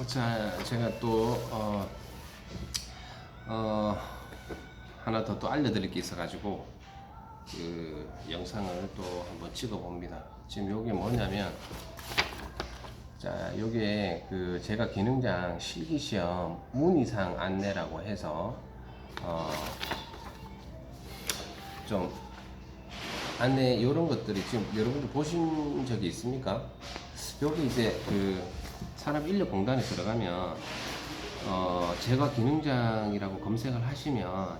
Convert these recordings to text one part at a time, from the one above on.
자, 제가 또 어, 하나 더 알려드릴 게 있어가지고 그 영상을 또 한번 찍어봅니다. 지금 요게 뭐냐면, 자, 요게 그 제가 기능장 실기시험 문의사항 안내라고 해서 좀 안내 요런 것들이 지금 여러분들 보신 적이 있습니까? 여기 이제 그 산업인력공단에 들어가면 제가 기능장이라고 검색을 하시면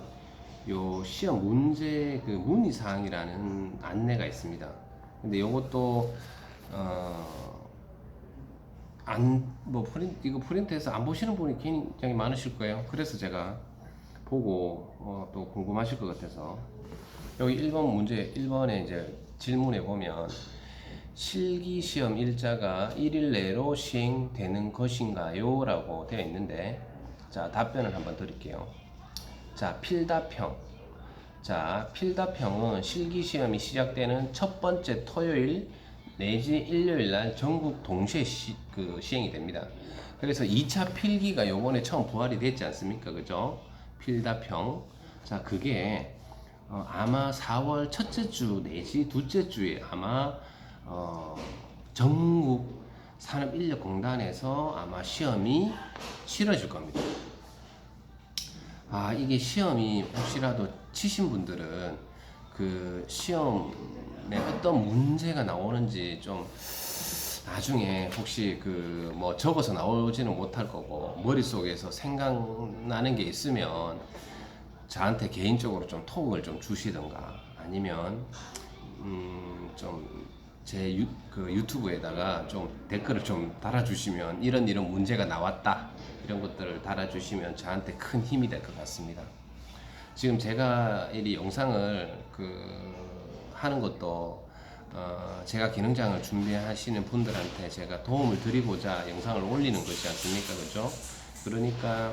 요 시험 문제 그 문의사항이라는 안내가 있습니다. 근데 요것도 이거 프린트해서 안 보시는 분이 굉장히 많으실 거예요. 그래서 제가 보고 또 궁금하실 것 같아서 여기 1번 문제 1번에 이제 질문에 보면 실기시험 일자가 1일 내로 시행되는 것인가요? 라고 되어 있는데, 자, 답변을 한번 드릴게요. 자, 필답형. 자, 필답형은 실기시험이 시작되는 첫 번째 토요일 내지 일요일 날 전국 동시에 시행이 됩니다. 그래서 2차 필기가 요번에 처음 부활이 됐지 않습니까? 그죠? 필답형. 자, 그게 아마 4월 첫째 주 내지 둘째 주에 아마 전국 산업인력공단에서 아마 시험이 치러질 겁니다. 이게 시험이 혹시라도 치신 분들은 그 시험에 어떤 문제가 나오는지 좀 나중에 혹시 그 뭐 적어서 나오지는 못할 거고 머릿속에서 생각나는 게 있으면 저한테 개인적으로 좀 톡을 좀 주시던가 아니면 좀 제 그 유튜브에다가 좀 댓글을 좀 달아주시면 이런 문제가 나왔다 이런 것들을 달아주시면 저한테 큰 힘이 될 것 같습니다. 지금 제가 이 영상을 하는 것도 제가 기능장을 준비하시는 분들한테 제가 도움을 드리고자 영상을 올리는 것이 않습니까? 그죠? 그러니까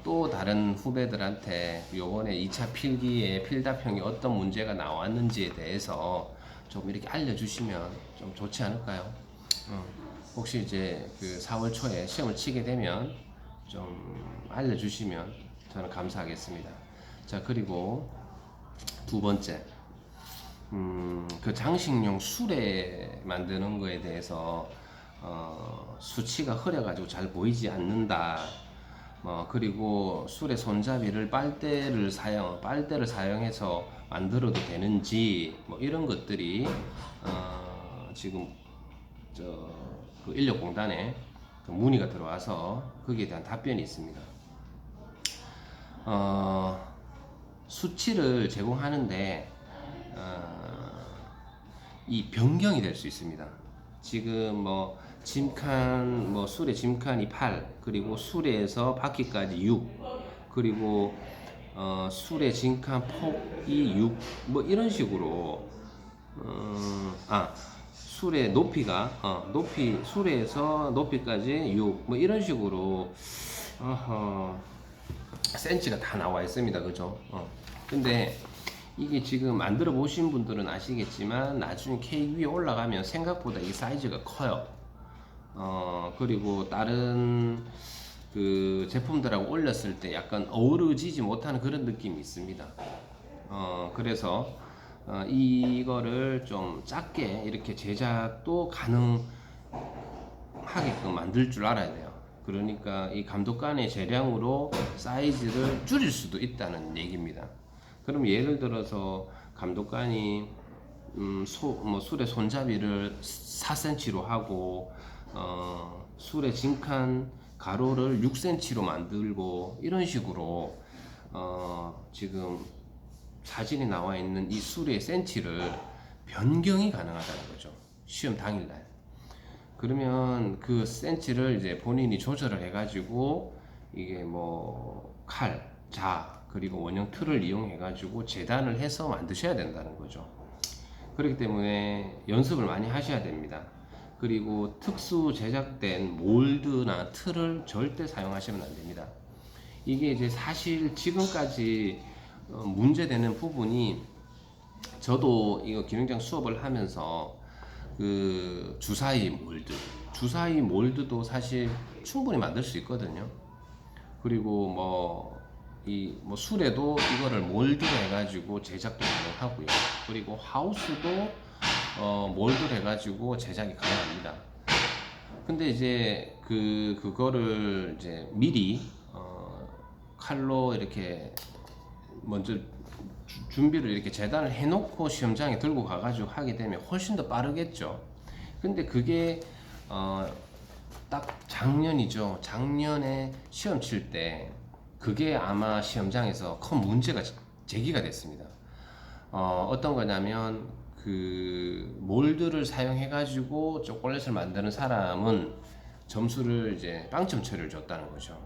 또 다른 후배들한테 요번에 2차 필기에 필답형이 어떤 문제가 나왔는지에 대해서 좀 이렇게 알려주시면 좀 좋지 않을까요? 혹시 이제 그 4월 초에 시험을 치게 되면 좀 알려주시면 저는 감사하겠습니다. 자, 그리고 두 번째, 그 장식용 수레 만드는 거에 대해서 수치가 흐려가지고 잘 보이지 않는다. 그리고 수레 손잡이를 빨대를 사용해서 만들어도 되는지 뭐 이런 것들이 지금 그 인력공단에 그 문의가 들어와서 거기에 대한 답변이 있습니다. 수치를 제공하는데 이 변경이 될 수 있습니다. 지금 뭐 짐칸 수레 짐칸이 8 그리고 수레에서 바퀴까지 6 그리고 수레 짐칸 폭이 6 뭐 이런 식으로 수레 높이가 수레에서 높이까지 6 뭐 이런 식으로 센치가 다 나와 있습니다. 그죠? 근데 이게 지금 만들어 보신 분들은 아시겠지만 나중에 케이크 위에 올라가면 생각보다 이 사이즈가 커요. 그리고 다른 그 제품들하고 올렸을 때 약간 어우러지지 못하는 그런 느낌이 있습니다. 그래서 이거를 좀 작게 이렇게 제작도 가능하게끔 만들 줄 알아야 돼요. 그러니까 이 감독관의 재량으로 사이즈를 줄일 수도 있다는 얘기입니다. 그럼 예를 들어서 감독관이 수레 손잡이를 4cm로 하고 수레 진칸 가로를 6cm로 만들고 이런 식으로 지금 사진이 나와 있는 이 수레의 센치를 변경이 가능하다는 거죠. 시험 당일날. 그러면 그 센치를 이제 본인이 조절을 해가지고 이게 뭐 칼, 자, 그리고 원형 틀을 이용해가지고 재단을 해서 만드셔야 된다는 거죠. 그렇기 때문에 연습을 많이 하셔야 됩니다. 그리고 특수 제작된 몰드나 틀을 절대 사용하시면 안 됩니다. 이게 이제 사실 지금까지 문제되는 부분이 저도 이거 기능장 수업을 하면서 그 주사위 몰드, 주사위 몰드도 사실 충분히 만들 수 있거든요. 그리고 뭐 술에도 이거를 몰드로 해가지고 제작도 가능하고요. 그리고 하우스도 몰드로 해가지고 제작이 가능합니다. 근데 이제 그거를 이제 미리 칼로 이렇게 먼저 준비를 이렇게 재단을 해놓고 시험장에 들고 가가지고 하게 되면 훨씬 더 빠르겠죠. 근데 그게 딱 작년이죠. 작년에 시험 칠 때 그게 아마 시험장에서 큰 문제가 제기가 됐습니다. 어떤 거냐면 그 몰드를 사용해 가지고 초콜릿을 만드는 사람은 점수를 이제 빵점 처리를 줬다는 거죠.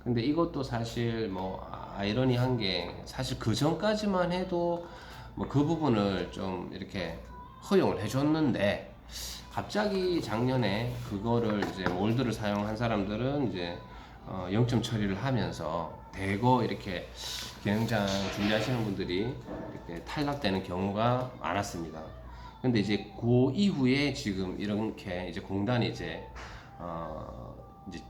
근데 이것도 사실 뭐 아이러니한 게 사실 그 전까지만 해도 뭐 그 부분을 좀 이렇게 허용을 해줬는데 갑자기 작년에 그거를 이제 몰드를 사용한 사람들은 이제 0점 처리를 하면서 대거 이렇게 기능장 준비하시는 분들이 이렇게 탈락되는 경우가 많았습니다. 근데 이제 그 이후에 지금 이렇게 이제 공단이 이제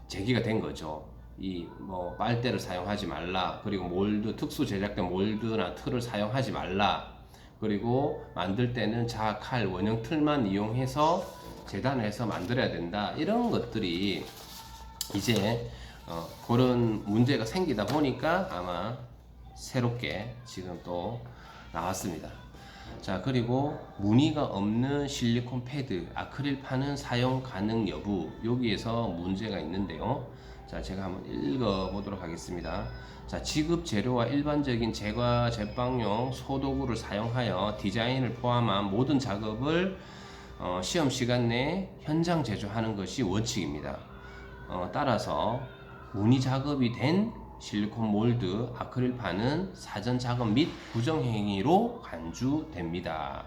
제기가 된 거죠. 이 뭐 빨대를 사용하지 말라. 그리고 몰드 특수 제작된 몰드나 틀을 사용하지 말라. 그리고 만들 때는 자칼 원형 틀만 이용해서 재단을 해서 만들어야 된다. 이런 것들이 이제 그런 문제가 생기다 보니까 아마 새롭게 지금 또 나왔습니다. 자, 그리고 무늬가 없는 실리콘 패드, 아크릴판은 사용 가능 여부, 여기에서 문제가 있는데요. 자, 제가 한번 읽어 보도록 하겠습니다. 자, 지급 재료와 일반적인 제과 제빵용 소도구를 사용하여 디자인을 포함한 모든 작업을 시험 시간 내에 현장 제조하는 것이 원칙입니다. 따라서 무늬 작업이 된 실리콘 몰드, 아크릴판은 사전 작업 및 부정 행위로 간주됩니다.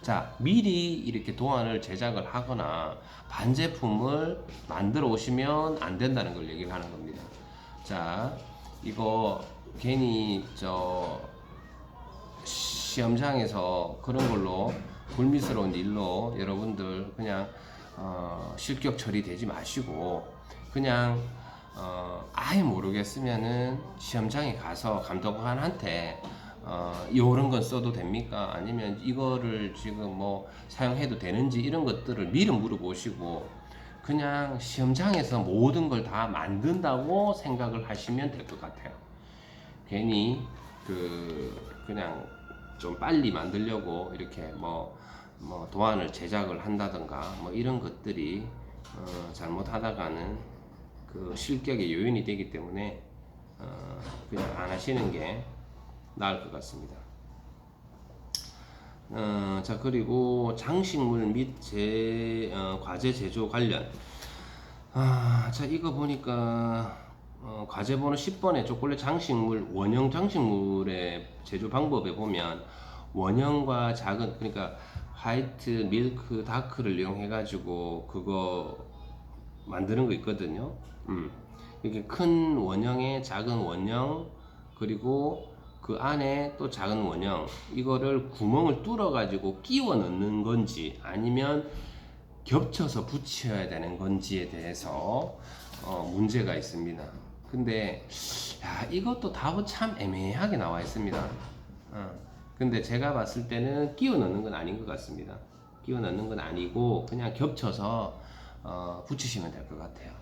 자, 미리 이렇게 도안을 제작을 하거나 반제품을 만들어 오시면 안 된다는 걸 얘기를 하는 겁니다. 자, 이거 괜히 시험장에서 그런 걸로 불미스러운 일로 여러분들 그냥 실격 처리되지 마시고 그냥 아예 모르겠으면은 시험장에 가서 감독관한테 이런 건 써도 됩니까? 아니면 이거를 지금 뭐 사용해도 되는지 이런 것들을 미리 물어보시고 그냥 시험장에서 모든 걸 다 만든다고 생각을 하시면 될 것 같아요. 괜히 그냥 좀 빨리 만들려고 이렇게 뭐 도안을 제작을 한다던가 뭐 이런 것들이 잘못하다가는 그 실격의 요인이 되기 때문에 그냥 안 하시는 게 나을 것 같습니다. 자, 그리고 장식물 및 과제 제조 관련. 자, 이거 보니까 과제 번호 10번에 초콜릿 장식물, 원형 장식물의 제조 방법에 보면 원형과 작은, 그러니까 화이트, 밀크, 다크를 이용해 가지고 그거 만드는 거 있거든요. 이렇게 큰 원형에 작은 원형, 그리고 그 안에 또 작은 원형, 이거를 구멍을 뚫어 가지고 끼워 넣는 건지 아니면 겹쳐서 붙여야 되는 건지에 대해서 문제가 있습니다. 근데 이것도 답은 참 애매하게 나와 있습니다. 근데 제가 봤을 때는 끼워 넣는 건 아닌 것 같습니다. 끼워 넣는 건 아니고 그냥 겹쳐서 붙이시면 될 것 같아요.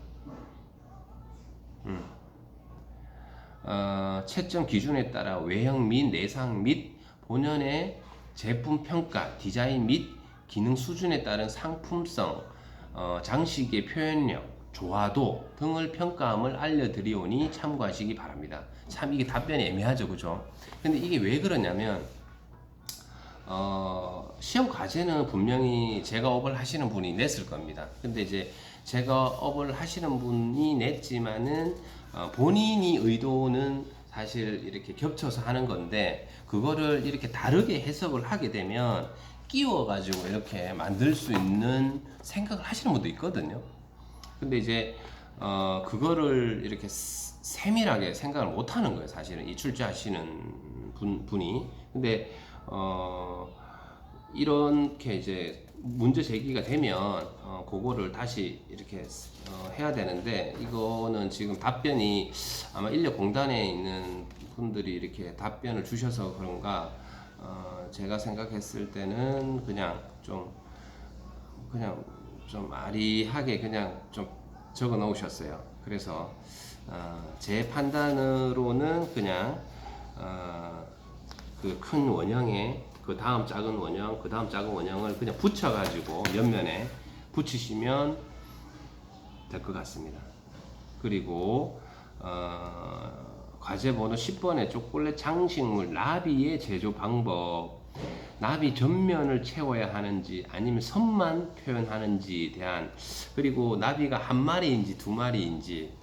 채점 기준에 따라 외형 및 내상 및 본연의 제품 평가, 디자인 및 기능 수준에 따른 상품성, 장식의 표현력, 조화도 등을 평가함을 알려드리오니 참고하시기 바랍니다. 참 이게 답변이 애매하죠, 그죠? 근데 이게 왜 그러냐면 시험 과제는 분명히 제가업을 하시는 분이 냈을 겁니다. 근데 이제 제가업을 하시는 분이 냈지만은 본인이 의도는 사실 이렇게 겹쳐서 하는 건데 그거를 이렇게 다르게 해석을 하게 되면 끼워 가지고 이렇게 만들 수 있는 생각을 하시는 분도 있거든요. 근데 이제 그거를 이렇게 세밀하게 생각을 못 하는 거예요, 사실은 이 출제하시는 분이. 근데 이렇게 이제 문제 제기가 되면 그거를 다시 이렇게 해야 되는데, 이거는 지금 답변이 아마 인력공단에 있는 분들이 이렇게 답변을 주셔서 그런가, 제가 생각했을 때는 그냥 좀 아리하게 그냥 좀 적어 놓으셨어요. 그래서 제 판단으로는 그냥 그 큰 원형에 그 다음 작은 원형, 그 다음 작은 원형을 그냥 붙여가지고 옆면에 붙이시면 될 것 같습니다. 그리고 과제 번호 10번에 초콜릿 장식물 나비의 제조 방법, 나비 전면을 채워야 하는지 아니면 선만 표현하는지에 대한, 그리고 나비가 한 마리인지 두 마리인지,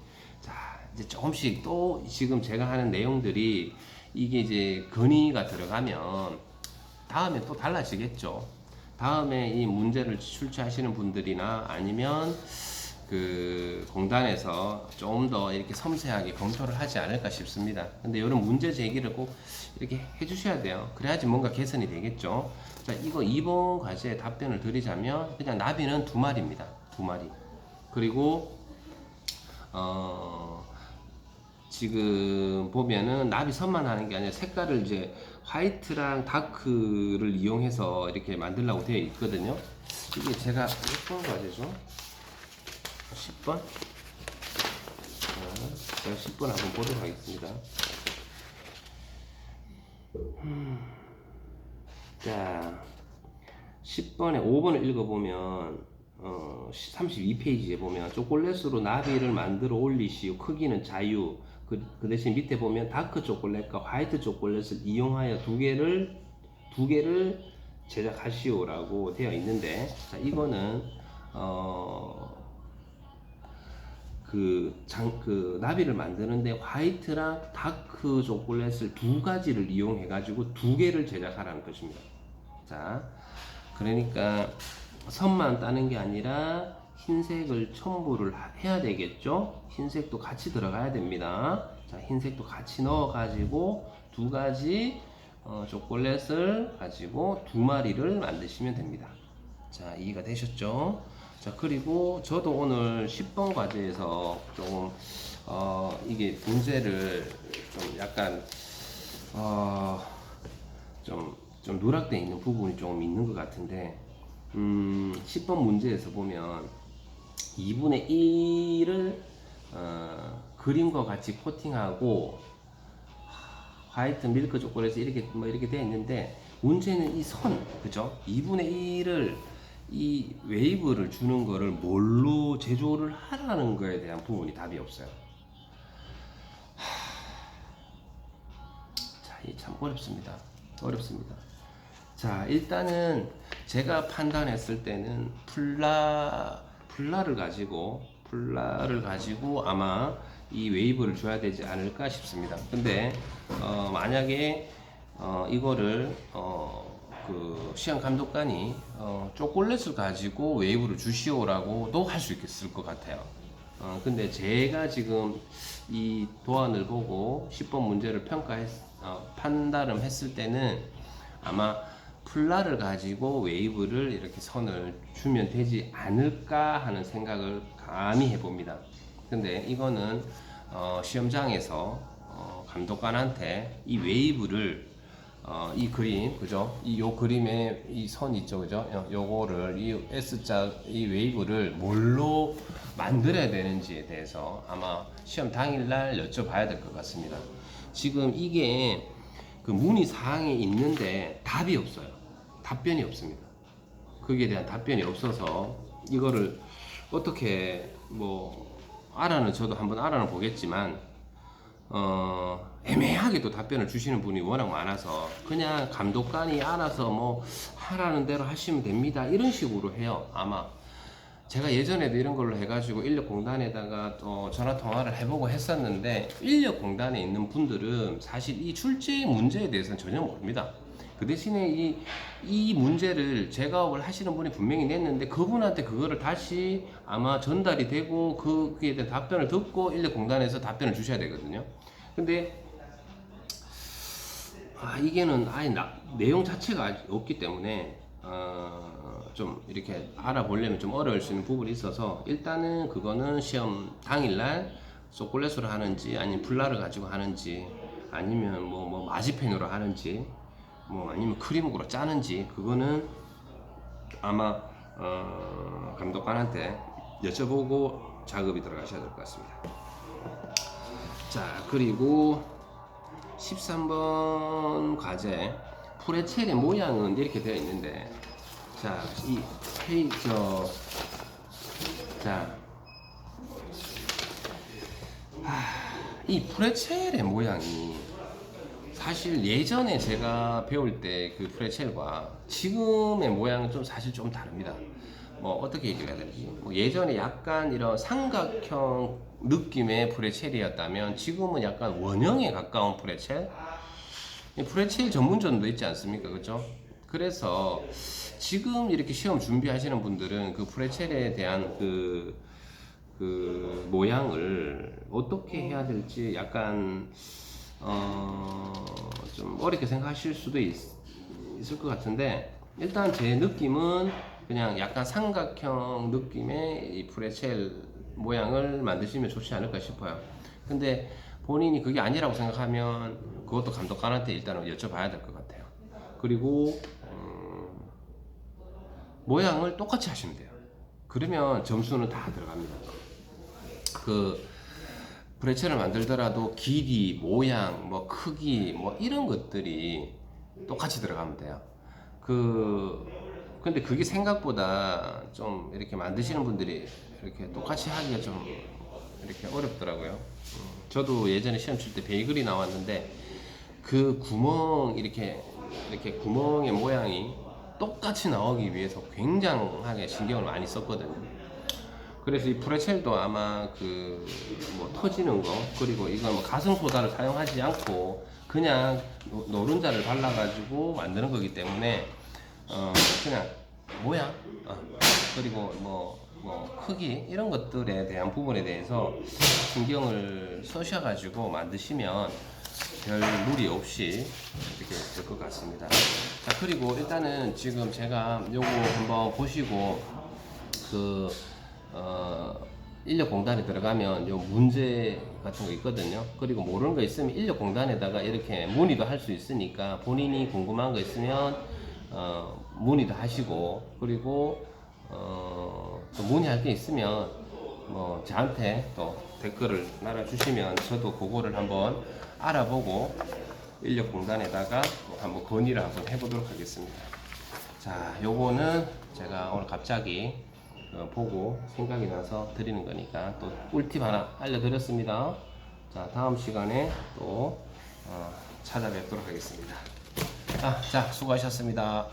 자 이제 조금씩 또 지금 제가 하는 내용들이 이게 이제 건의가 들어가면 다음에 또 달라지겠죠. 다음에 이 문제를 출제하시는 분들이나 아니면 그 공단에서 좀 더 이렇게 섬세하게 검토를 하지 않을까 싶습니다. 근데 이런 문제 제기를 꼭 이렇게 해주셔야 돼요. 그래야지 뭔가 개선이 되겠죠. 자, 이거 2번 과제에 답변을 드리자면 그냥 나비는 두 마리입니다. 두 마리. 그리고 지금 보면은 나비 선만 하는 게 아니라 색깔을 이제 화이트랑 다크를 이용해서 이렇게 만들려고 되어 있거든요. 이게 제가 몇 번 과제죠? 10번? 제가 10번 한번 보도록 하겠습니다. 자, 10번에 5번을 읽어보면 32페이지에 보면 초콜릿으로 나비를 만들어 올리시오. 크기는 자유. 그 대신 밑에 보면 다크 초콜릿과 화이트 초콜릿을 이용하여 두 개를 제작하시오라고 되어 있는데, 자, 이거는 그 나비를 만드는데 화이트랑 다크 초콜릿을 두 가지를 이용해 가지고 두 개를 제작하라는 것입니다. 자, 그러니까 선만 따는 게 아니라 흰색을 첨부를 해야 되겠죠. 흰색도 같이 들어가야 됩니다. 자, 흰색도 같이 넣어 가지고 두 가지 초콜릿을 가지고 두 마리를 만드시면 됩니다. 자, 이해가 되셨죠? 자, 그리고 저도 오늘 10번 과제에서 조금 이게 문제를 좀 약간 좀 누락되어 있는 부분이 좀 있는 것 같은데, 10번 문제에서 보면 2분의 1을 그림과 같이 코팅하고 화이트 밀크 초콜릿이 이렇게 되어 있는데, 문제는 이 선, 그죠? 2분의 1을 이 웨이브를 주는 거를 뭘로 제조를 하라는 거에 대한 부분이 답이 없어요. 자, 이 참 어렵습니다. 자, 일단은 제가 판단했을 때는 플라를 가지고 아마 이 웨이브를 줘야 되지 않을까 싶습니다. 근데 만약에 이거를 그 시험 감독관이 초콜릿을 가지고 웨이브를 주시오라고도 할 수 있을 것 같아요. 근데 제가 지금 이 도안을 보고 10번 문제를 판단을 했을 때는 아마 플라를 가지고 웨이브를 이렇게 선을 주면 되지 않을까 하는 생각을 감히 해봅니다. 근데 이거는 시험장에서 감독관한테 이 웨이브를 이 그림, 그죠? 요 그림에 이 선 있죠, 그죠? 요거를 이 S자 이 웨이브를 뭘로 만들어야 되는지에 대해서 아마 시험 당일날 여쭤봐야 될 것 같습니다. 지금 이게 그 문의 사항에 있는데 답이 없어요. 답변이 없습니다. 거기에 대한 답변이 없어서 이거를 어떻게 저도 한번 알아는 보겠지만 애매하게 또 답변을 주시는 분이 워낙 많아서 그냥 감독관이 알아서 하라는 대로 하시면 됩니다 이런 식으로 해요. 아마 제가 예전에도 이런 걸로 해가지고 인력공단에다가 또 전화 통화를 해보고 했었는데, 인력공단에 있는 분들은 사실 이 출제 문제에 대해서는 전혀 모릅니다. 그 대신에 이 문제를 제가업을 하시는 분이 분명히 냈는데 그분한테 그거를 다시 아마 전달이 되고 거기에 대한 답변을 듣고 인력공단에서 답변을 주셔야 되거든요. 근데 이게는 아예 내용 자체가 없기 때문에 좀 이렇게 알아보려면 좀 어려울 수 있는 부분이 있어서 일단은 그거는 시험 당일날 초콜릿으로 하는지 아니면 풀라를 가지고 하는지 아니면 뭐 마지펜으로 하는지 뭐 아니면 크림으로 짜는지 그거는 아마 감독관한테 여쭤보고 작업이 들어가셔야 될 것 같습니다. 자, 그리고 13번 과제 프레첼의 모양은 이렇게 되어 있는데, 자, 이 페이저, 자, 이 프레첼의 모양이 사실 예전에 제가 배울 때 그 프레첼과 지금의 모양은 좀 사실 좀 다릅니다. 뭐 어떻게 얘기를 해야 되지? 뭐 예전에 약간 이런 삼각형 느낌의 프레첼이었다면 지금은 약간 원형에 가까운 프레첼? 이 프레첼 전문점도 있지 않습니까? 그죠? 그래서 지금 이렇게 시험 준비하시는 분들은 그 프레첼에 대한 그 모양을 어떻게 해야 될지 약간 좀 어렵게 생각하실 수도 있을 것 같은데, 일단 제 느낌은 그냥 약간 삼각형 느낌의 이 프레첼 모양을 만드시면 좋지 않을까 싶어요. 근데 본인이 그게 아니라고 생각하면 그것도 감독관한테 일단은 여쭤봐야 될 것 같아요. 그리고 모양을 똑같이 하시면 돼요. 그러면 점수는 다 들어갑니다. 그 브레첼을 만들더라도 길이, 모양, 뭐 크기, 뭐 이런 것들이 똑같이 들어가면 돼요. 근데 그게 생각보다 좀 이렇게 만드시는 분들이 이렇게 똑같이 하기가 좀 이렇게 어렵더라고요. 저도 예전에 시험 칠 때 베이글이 나왔는데 그 구멍 이렇게 구멍의 모양이 똑같이 나오기 위해서 굉장하게 신경을 많이 썼거든요. 그래서 이 프레첼도 아마 그 뭐 터지는 거, 그리고 이건 뭐 가성소다를 사용하지 않고 그냥 노른자를 발라가지고 만드는 거기 때문에 그냥 모양, 그리고 뭐 크기 이런 것들에 대한 부분에 대해서 신경을 쓰셔가지고 만드시면 별 무리 없이 이렇게 될 것 같습니다. 자, 그리고 일단은 지금 제가 요거 한번 보시고 인력공단에 들어가면 요 문제 같은 거 있거든요. 그리고 모르는 거 있으면 인력공단에다가 이렇게 문의도 할 수 있으니까 본인이 궁금한 거 있으면 문의도 하시고, 그리고 또 문의할 게 있으면 뭐 저한테 또 댓글을 달아주시면 저도 그거를 한번 알아보고 인력공단에다가 한번 건의를 한번 해보도록 하겠습니다. 자, 요거는 제가 오늘 갑자기 보고 생각이 나서 드리는 거니까 또 꿀팁 하나 알려드렸습니다. 자, 다음 시간에 또 찾아뵙도록 하겠습니다. 자, 수고하셨습니다.